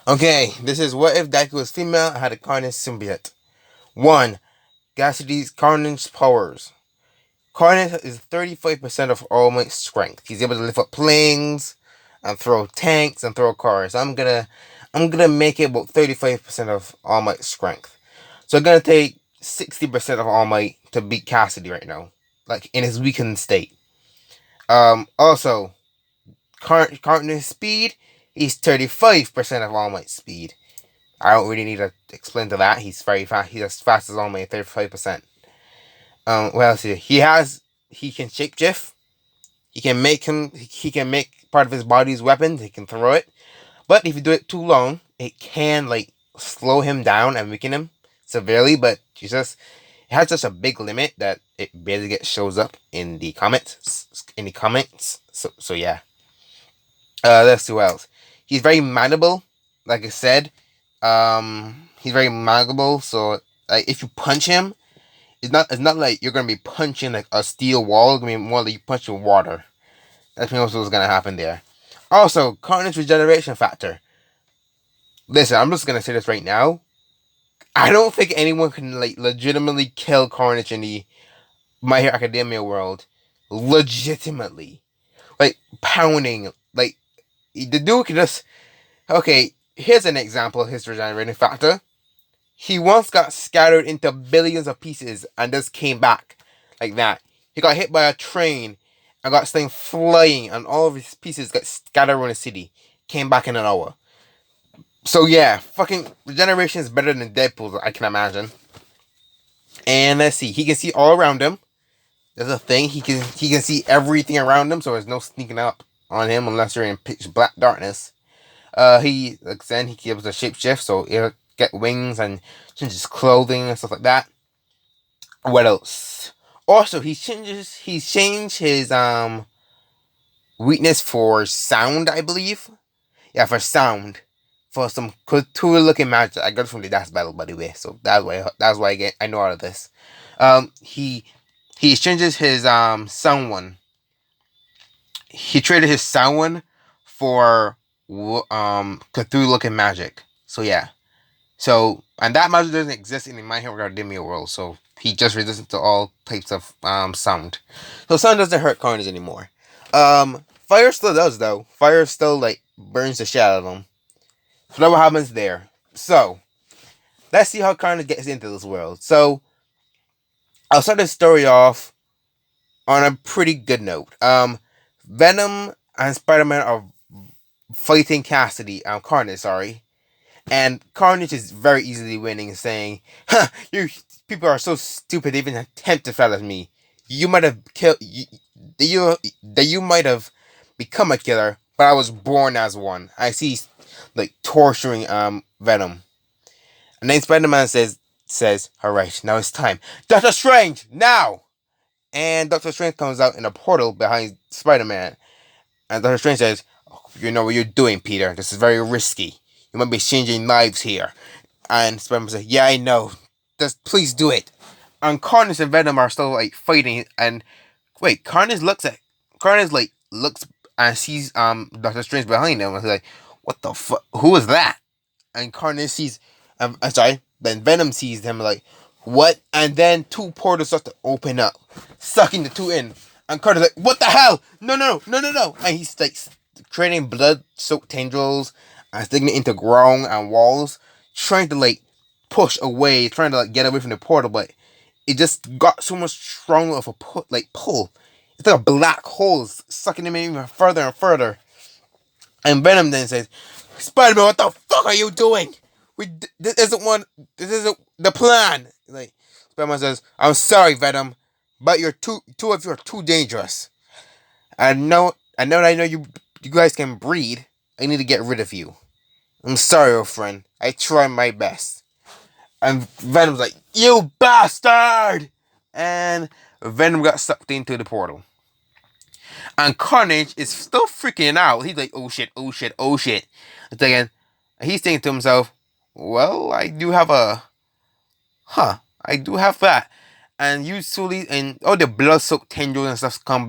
Okay, this is what if Deku was female and had a carnage symbiote. 1. Cassidy's carnage powers. Carnage is 35% of All Might's strength. He's able to lift up planes and throw tanks and throw cars. I'm gonna make it about 35% of All Might's strength. So I'm gonna take 60% of All Might to beat Cassidy right now. Like in his weakened state. Also, Carnage speed, he's 35% of All Might's speed. I don't really need to explain to that. He's very fast. He's as fast as All Might, 35%. What else? He can shapeshift. He can make part of his body's weapons. He can throw it. But if you do it too long, it can like slow him down and weaken him severely. But it has just a big limit that it barely shows up in the comments. So yeah. Let's see what else. He's very malleable. Like I said, he's very malleable. So like if you punch him, it's not like you're gonna be punching like a steel wall. It's gonna be more like you punching water. That's pretty much what's gonna happen there. Also, Carnage regeneration factor. Listen, I'm just gonna say this right now. I don't think anyone can like legitimately kill Carnage in the My Hero Academia world. Legitimately, like pounding. Like the dude can just. Okay, here's an example of his regenerating factor. He once got scattered into billions of pieces and just came back like that. He got hit by a train and got sent flying, and all of his pieces got scattered around the city. Came back in an hour. So yeah, fucking regeneration is better than Deadpool's, I can imagine. And let's see, he can see all around him. There's a thing he can see everything around him, so there's no sneaking up on him unless you're in pitch black darkness. He like then he can be able to shapeshift, so he'll get wings and change his clothing and stuff like that. What else? Also, he's changed his weakness for sound, I believe. Yeah, for sound. For some cool looking magic. I got it from the Dash Battle, by the way. So that's why I know all of this. He changes his sound one. He traded his sound one for Cthulhu looking magic. So yeah. So and that magic doesn't exist in the My Hero Academia world. So he just resistant to all types of sound. So sound doesn't hurt Carnage anymore. Fire still does though. Fire still like burns the shit out of him. So that's what happens there. So let's see how Carnage gets into this world. So I'll start the story off on a pretty good note. Venom and Spider-Man are fighting Carnage, sorry. And Carnage is very easily winning, saying, "Huh, you people are so stupid they even attempt to fight me. You might have killed you might have become a killer, but I was born as one." I see like torturing Venom. And then Spider-Man says, "Alright, now it's time. Doctor Strange, now!" And Doctor Strange comes out in a portal behind Spider-Man. And Doctor Strange says, "Oh, you know what you're doing, Peter. This is very risky. You might be changing lives here." And Spider-Man says, "Yeah, I know. Just please do it." And Carnage and Venom are still like fighting. And wait, Carnage like looks and sees Doctor Strange behind him. And he's like, "What the fuck? Who is that?" And Carnage sees, I'm sorry. Then Venom sees him like, "What?" And then two portals start to open up, sucking the two in. And Carter's like, "What the hell? No, no, no, no, no!" And he's like creating blood-soaked tendrils and sticking it into ground and walls, trying to like push away, trying to like get away from the portal, but it just got so much stronger of a pull. It's like a black hole sucking him in even further and further. And Venom then says, "Spider-Man, what the fuck are you doing? This isn't the plan." Like Spider-Man says, "I'm sorry, Venom, but two of you are too dangerous. I know you guys can breed. I need to get rid of you. I'm sorry, old friend. I tried my best." And Venom's like, "You bastard!" And Venom got sucked into the portal. And Carnage is still freaking out. He's like, "Oh shit, oh shit, oh shit." And he's thinking to himself, "Well, I do have that." And usually, and all the blood-soaked tendrils and stuff comes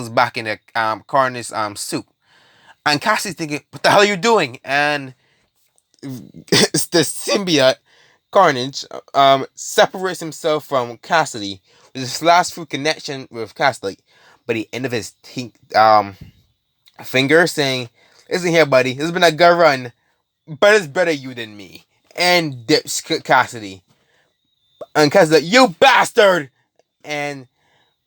back in the Carnage suit. And Cassie's thinking, "What the hell are you doing?" And the symbiote Carnage separates himself from Cassidy with his last true connection with Cassidy, but the end of his finger saying, "Listen here, buddy. This has been a good run, but it's better you than me." And dips Cassidy, and Cassidy's like, "You bastard!" And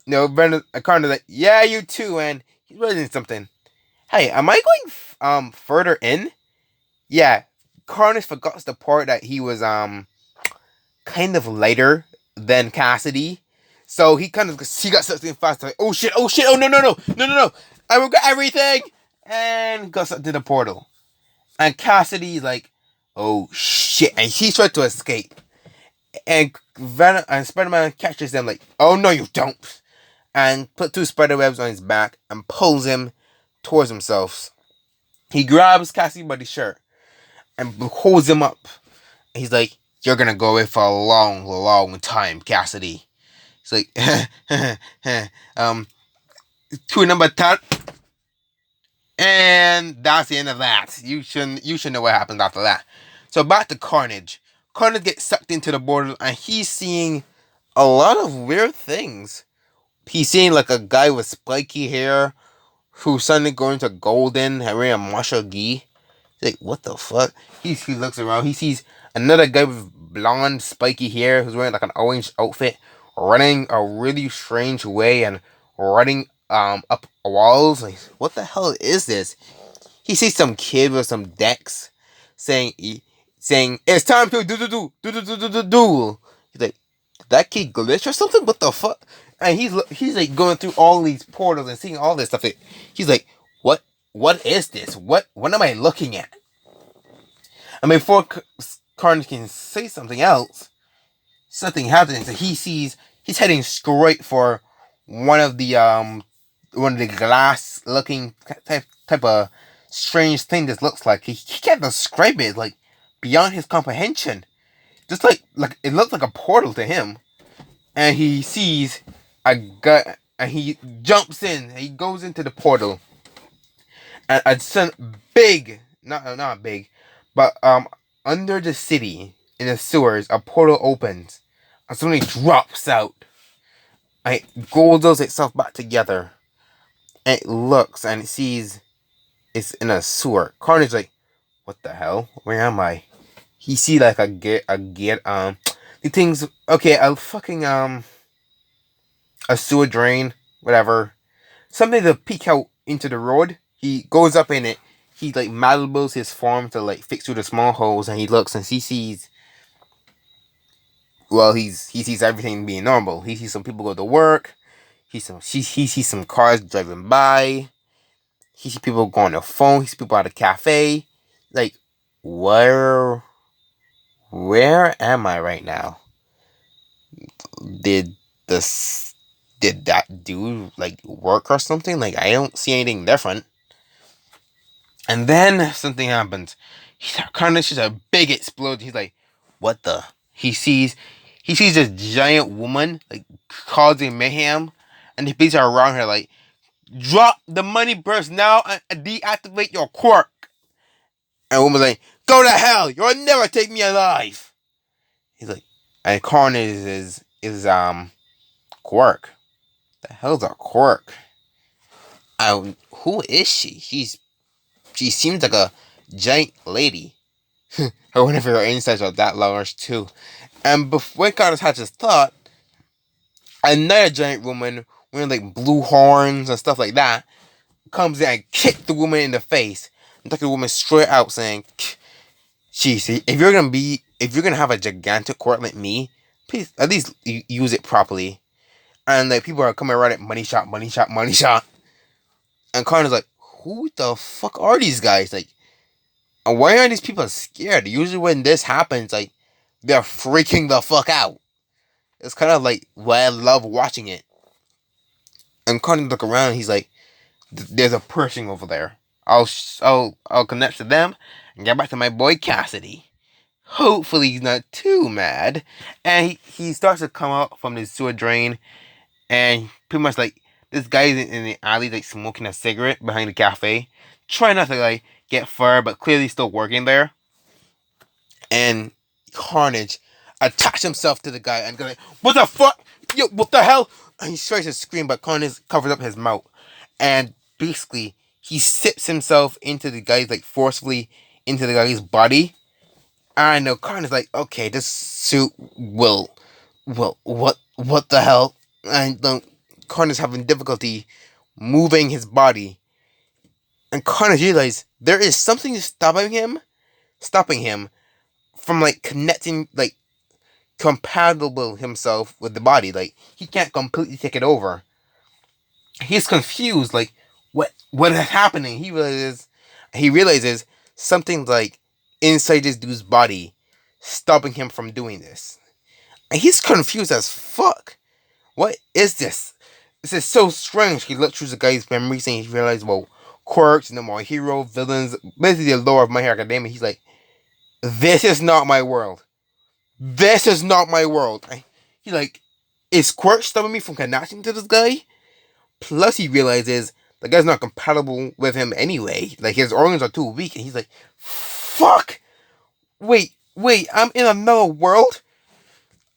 Brendan Carter's like, "Yeah, you too." And he's realizing something. Hey, am I going further in? Yeah, Carnage forgot the part that he was kind of lighter than Cassidy. So he got something fast, like, oh shit, oh no, I regret everything, and goes up to the portal. And Cassidy's like, oh shit, and he tries to escape. And Venom and Spider-Man catches him like, oh no you don't, and put two spider webs on his back and pulls him towards himself. He grabs Cassidy by the shirt and holds him up. He's like, you're gonna go away for a long, long time, Cassidy. It's like, to number 10. And that's the end of that. You should know what happens after that. So back to Carnage. Carnage gets sucked into the portal and he's seeing a lot of weird things. He's seeing like a guy with spiky hair who's suddenly going to golden and wearing a martial gi. He's like, what the fuck? He looks around. He sees another guy with blonde, spiky hair who's wearing like an orange outfit, running a really strange way and running up walls. Like, what the hell is this? He sees some kid with some decks saying it's time to do. He's like, did that kid glitch or something? What the fuck? And he's like going through all these portals and seeing all this stuff. He's like, what is this? What am I looking at? And before Carnage can say something else, something happens. So he's heading straight for one of the glass looking type of strange thing this looks like. He can't describe it, like beyond his comprehension. Just like it looks like a portal to him. And he sees a guy and he jumps in. He goes into the portal. And a big, not big, but under the city in the sewers, a portal opens and suddenly drops out. And it goldles itself back together. And it looks and it sees it's in a sewer. Carnage like, what the hell? Where am I? He see like a get the things, okay, a fucking a sewer drain, whatever. Something to peek out into the road. He goes up in it. He like Malibu's his farm to like fix through the small holes, and he looks and he sees. Well, he sees everything being normal. He sees some people go to work. He sees some cars driving by. He sees people go on the phone. He sees people at a cafe. Like, where am I right now? Did that dude like work or something? Like, I don't see anything different. And then something happens. Carnage sees a big explosion. He's like, what the? He sees this giant woman like causing mayhem, and he beats her around her like, drop the money burst now and deactivate your quirk. And the woman's like, go to hell! You'll never take me alive. He's like, and Carnage is quirk. The hell's a quirk? Who is she? She seems like a giant lady. I wonder if her insides are that large too. And before Carnage had his thought, another giant woman wearing like blue horns and stuff like that comes in and kicks the woman in the face and took the woman straight out, saying, "Geez, if you're gonna have a gigantic quirk like me, please at least use it properly." And like people are coming around it, money shot, money shot, money shot. And Carnage's like, who the fuck are these guys? Like, and why aren't these people scared? Usually when this happens, like, they're freaking the fuck out. It's kind of like why I love watching it. And Carnage look around, he's like, there's a person over there. I'll connect to them and get back to my boy Cassidy. Hopefully he's not too mad. And he starts to come out from the sewer drain, and pretty much like this guy is in the alley like smoking a cigarette behind the cafe, trying not to like get fired, but clearly still working there. and Carnage attached himself to the guy and goes like, "What the fuck? Yo, what the hell?" And he tries to scream, but Carnage covers up his mouth, and basically he sips himself into the guy's like forcefully into the guy's body. I know Carnage's like, okay, this suit will what the hell? And Carnage's having difficulty moving his body, and Carnage realizes there is something stopping him from like connecting, like compatible himself with the body. Like he can't completely take it over. He's confused. Like what is happening? He realizes something like inside this dude's body, stopping him from doing this. And he's confused as fuck. What is this? This is so strange. He looked through the guy's memories and he realized, well, quirks, no more hero, villains, basically the lore of My Hero Academia. He's like, this is not my world. This is not my world. He like, is Quirk stopping me from connecting to this guy? Plus, he realizes the guy's not compatible with him anyway. Like, his organs are too weak. And he's like, fuck! Wait, I'm in another world?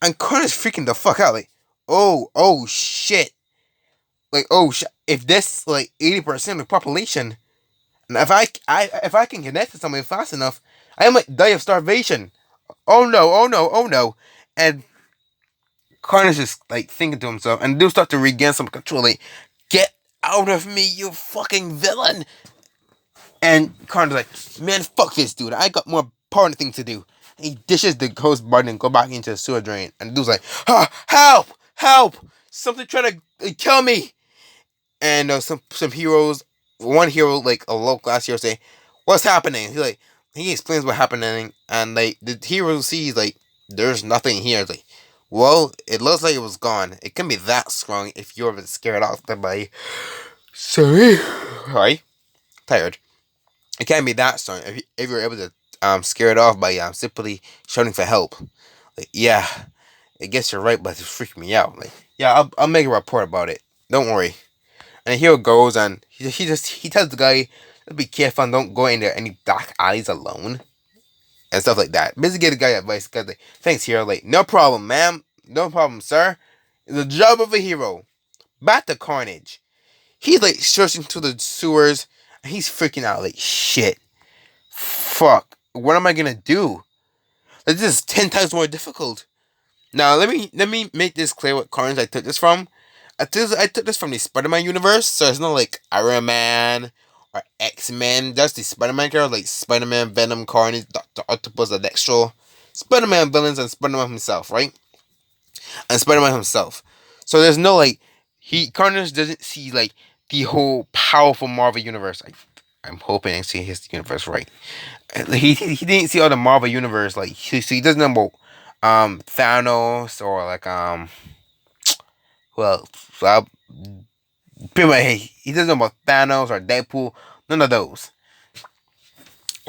And Connor's freaking the fuck out. Like, oh shit. Like, oh shit. If this, like, 80% of the population, and if I can connect to somebody fast enough, I might die of starvation. Oh no. And Carnage is like thinking to himself, and do start to regain some control. Like, get out of me, you fucking villain! And Carnage's like, man, fuck this dude. I got more important things to do. And he dishes the ghost button and go back into the sewer drain. And the dude's like, help! Something trying to kill me. And some heroes, one hero, like a low class hero, say, what's happening? He explains what's happening, and like the hero sees like there's nothing here. It's like, well, it looks like it was gone. It can be that strong if you're scared off by. Sorry, tired. It can't be that strong if you're able to scare it off by simply shouting for help. Like, yeah, I guess you're right, but it's freaking me out. Like, yeah, I'll make a report about it. Don't worry. And the hero goes and he tells the guy to be careful and don't go into any dark alleys alone and stuff like that. Basically, give the guy advice. Cause like, thanks, hero. Like, no problem, ma'am. No problem, sir. It's the job of a hero. Back to Carnage. He's like searching through the sewers and he's freaking out. Like, shit. Fuck. What am I gonna do? Like, this is 10 times more difficult. Now, let me make this clear what Carnage I took this from. I took this from the Spider-Man universe, so it's not like Iron Man or X-Men. That's the Spider-Man character, like Spider-Man, Venom, Carnage, Dr. Octopus, Electro, Spider-Man villains, and Spider-Man himself, right? And Spider-Man himself. So there's no like Carnage doesn't see like the whole powerful Marvel universe. I'm hoping I see his universe right. He didn't see all the Marvel universe like so he doesn't know about Thanos or like well, pretty much he doesn't know about Thanos or Deadpool, none of those.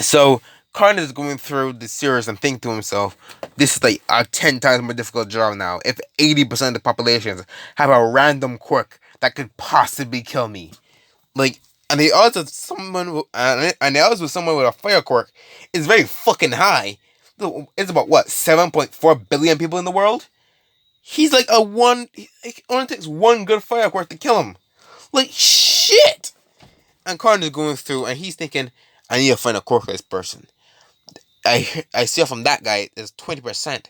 So Carnage is going through the series and thinking to himself, this is like a 10 times more difficult job now. If 80% of the population have a random quirk that could possibly kill me. Like, and the odds of someone and the odds with someone with a fire quirk is very fucking high. It's about what, 7.4 billion people in the world? He's like it only takes one good fire quirk to kill him. Like, shit! And Carnage is going through and he's thinking, I need to find a quirk for this person. I see from that guy is 20%.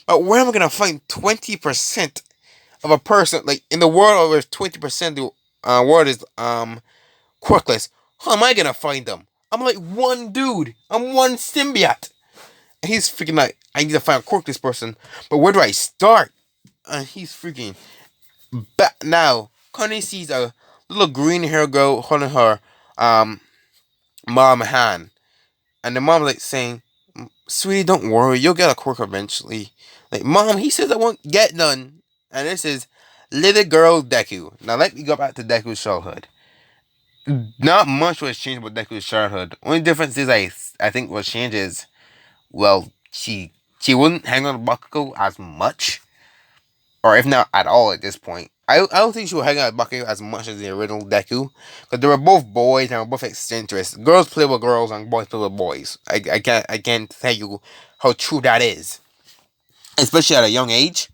But where am I gonna find 20% of a person like in the world where 20% the world is quirkless? How am I gonna find them? I'm like one dude. I'm one symbiote. And he's freaking like, I need to find a quirkless person. But where do I start? And he's freaking back now. Connie sees a little green hair girl holding her mom hand. And the mom's like saying, sweetie, don't worry, you'll get a quirk eventually. Like, mom, he says I won't get none. And this is little girl Deku. Now let me go back to Deku's childhood. Not much was changed with Deku's childhood. Only difference is I think what changes, well, she wouldn't hang on to Bakugo as much. Or if not at all at this point. I don't think she would hang out with Bakugo as much as the original Deku, because they were both boys and were both eccentric. Girls play with girls and boys play with boys. I can't tell you how true that is, especially at a young age.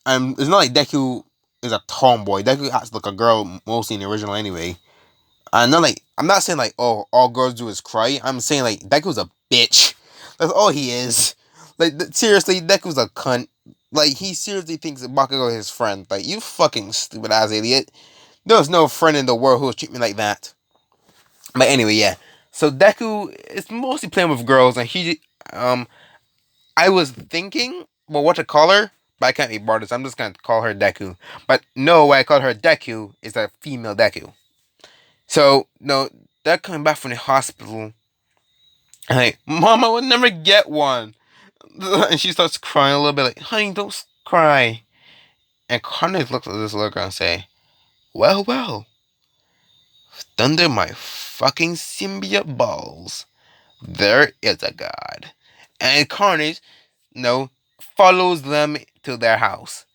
It's not like Deku is a tomboy. Deku acts like a girl mostly in the original anyway. I'm not saying like, oh, all girls do is cry. I'm saying like Deku's a bitch. That's all he is. Like seriously, Deku's a cunt. Like he seriously thinks that Bakugo is his friend. Like you fucking stupid ass idiot. There's no friend in the world who would treat me like that. But anyway, yeah. So Deku is mostly playing with girls, and I was thinking, well, what to call her, but I can't be bothered. So I'm just gonna call her Deku. But no, why I call her Deku is a female Deku. So no, they're coming back from the hospital. And like, Mom, I would never get one. And she starts crying a little bit, like, honey, don't cry. And Carnage looks at this little girl and say, well, well, thunder my fucking symbiote balls. There is a god. And Carnage, follows them to their house.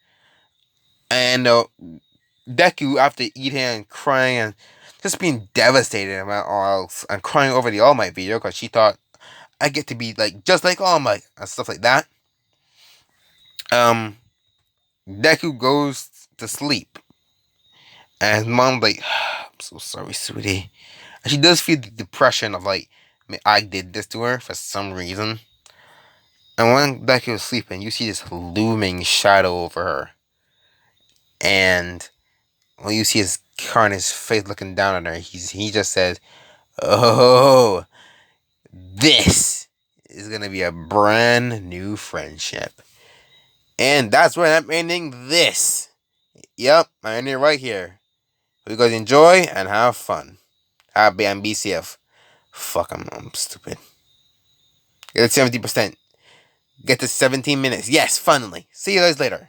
And Deku, after eating and crying and just being devastated about all else and crying over the All Might video because she thought I get to be like just like All Might and stuff like that. Um, Deku goes to sleep, and his mom's like, "I'm so sorry, sweetie." And she does feel the depression of like, I did this to her for some reason. And when Deku is sleeping, you see this looming shadow over her, and when you see his Carnage face looking down at her, he just says, "Oh, this is gonna be a brand new friendship." And that's where I'm ending this. Yep, I'm ending it right here. Hope you guys enjoy and have fun. Happy and be safe. Fuck, I'm stupid. Get to 70%. Get to 17 minutes. Yes, finally. See you guys later.